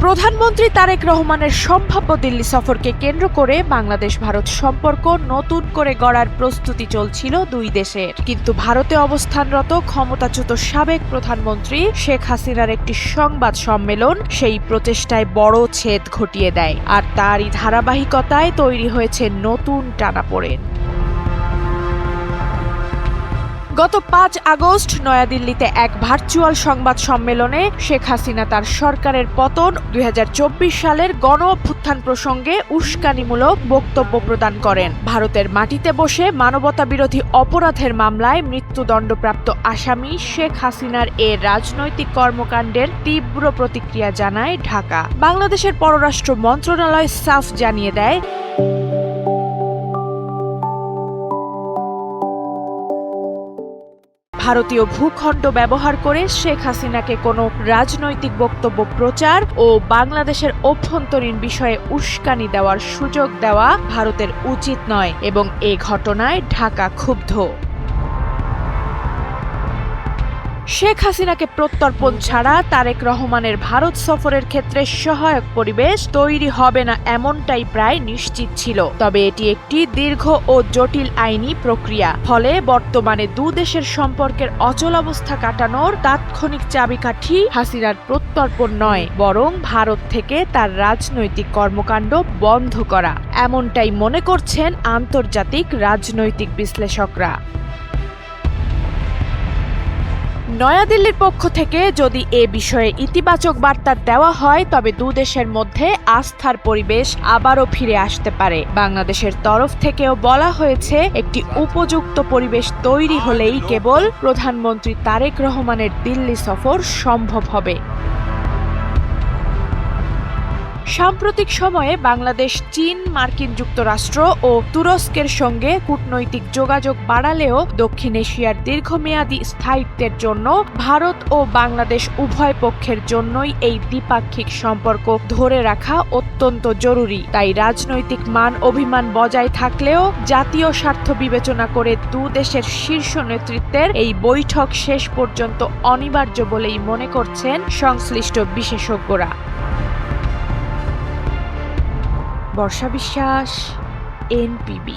প্রধানমন্ত্রী তারেক রহমানের সম্ভাব্য দিল্লি সফরকে কেন্দ্র করে বাংলাদেশ ভারত সম্পর্ক নতুন করে গড়ার প্রস্তুতি চলছিল দুই দেশের। কিন্তু ভারতে অবস্থানরত ক্ষমতাচ্যুত সাবেক প্রধানমন্ত্রী শেখ হাসিনার একটি সংবাদ সম্মেলন সেই প্রচেষ্টায় বড় ছেদ ঘটিয়ে দেয়, আর তারই ধারাবাহিকতায় তৈরি হয়েছে নতুন টানাপোড়েন। গত ৫ আগস্ট নয়াদিল্লিতে এক ভার্চুয়াল সংবাদ সম্মেলনে শেখ হাসিনা তার সরকারের পতন, ২০২৪ সালের গণ-অভ্যুত্থান প্রসঙ্গে উস্কানিমূলক বক্তব্য প্রদান করেন। ভারতের মাটিতে বসে মানবতাবিরোধী অপরাধের মামলায় মৃত্যুদণ্ডপ্রাপ্ত আসামি শেখ হাসিনার এ রাজনৈতিক কর্মকাণ্ডের তীব্র প্রতিক্রিয়া জানায় ঢাকা। বাংলাদেশের পররাষ্ট্র মন্ত্রণালয় সাফ জানিয়ে দেয়, ভারতীয় ভূখণ্ড ব্যবহার করে শেখ হাসিনাকে কোনো রাজনৈতিক বক্তব্য প্রচার ও বাংলাদেশের অভ্যন্তরীণ বিষয়ে উস্কানি দেওয়ার সুযোগ দেওয়া ভারতের উচিত নয় এবং এ ঘটনায় ঢাকা ক্ষুব্ধ। শেখ হাসিনাকে প্রত্যর্পণ ছাড়া তারেক রহমানের ভারত সফরের ক্ষেত্রে সহায়ক পরিবেশ তৈরি হবে না এমনটাই প্রায় নিশ্চিত ছিল। তবে এটি একটি দীর্ঘ ও জটিল আইনি প্রক্রিয়া। ফলে বর্তমানে দুদেশের সম্পর্কের অচলাবস্থা কাটানোর তাৎক্ষণিক চাবিকাঠি হাসিনার প্রত্যর্পণ নয়, বরং ভারত থেকে তার রাজনৈতিক কর্মকাণ্ড বন্ধ করা, এমনটাই মনে করছেন আন্তর্জাতিক রাজনৈতিক বিশ্লেষকরা। নয়াদিল্লির পক্ষ থেকে যদি এ বিষয়ে ইতিবাচক বার্তা দেওয়া হয়, তবে দুদেশের মধ্যে আস্থার পরিবেশ আবারও ফিরে আসতে পারে। বাংলাদেশের তরফ থেকেও বলা হয়েছে, একটি উপযুক্ত পরিবেশ তৈরি হলেই কেবল প্রধানমন্ত্রী তারেক রহমানের দিল্লি সফর সম্ভব হবে। সাম্প্রতিক সময়ে বাংলাদেশ চীন, মার্কিন যুক্তরাষ্ট্র ও তুরস্কের সঙ্গে কূটনৈতিক যোগাযোগ বাড়ালেও দক্ষিণ এশিয়ার দীর্ঘমেয়াদী স্থায়িত্বের জন্য ভারত ও বাংলাদেশ উভয় পক্ষের জন্যই এই দ্বিপাক্ষিক সম্পর্ক ধরে রাখা অত্যন্ত জরুরি। তাই রাজনৈতিক মান অভিমান বজায় থাকলেও জাতীয় স্বার্থ বিবেচনা করে দুদেশের শীর্ষ নেতৃত্বের এই বৈঠক শেষ পর্যন্ত অনিবার্য বলেই মনে করছেন সংশ্লিষ্ট বিশেষজ্ঞরা। বর্ষা বিশ্বাস, NPB।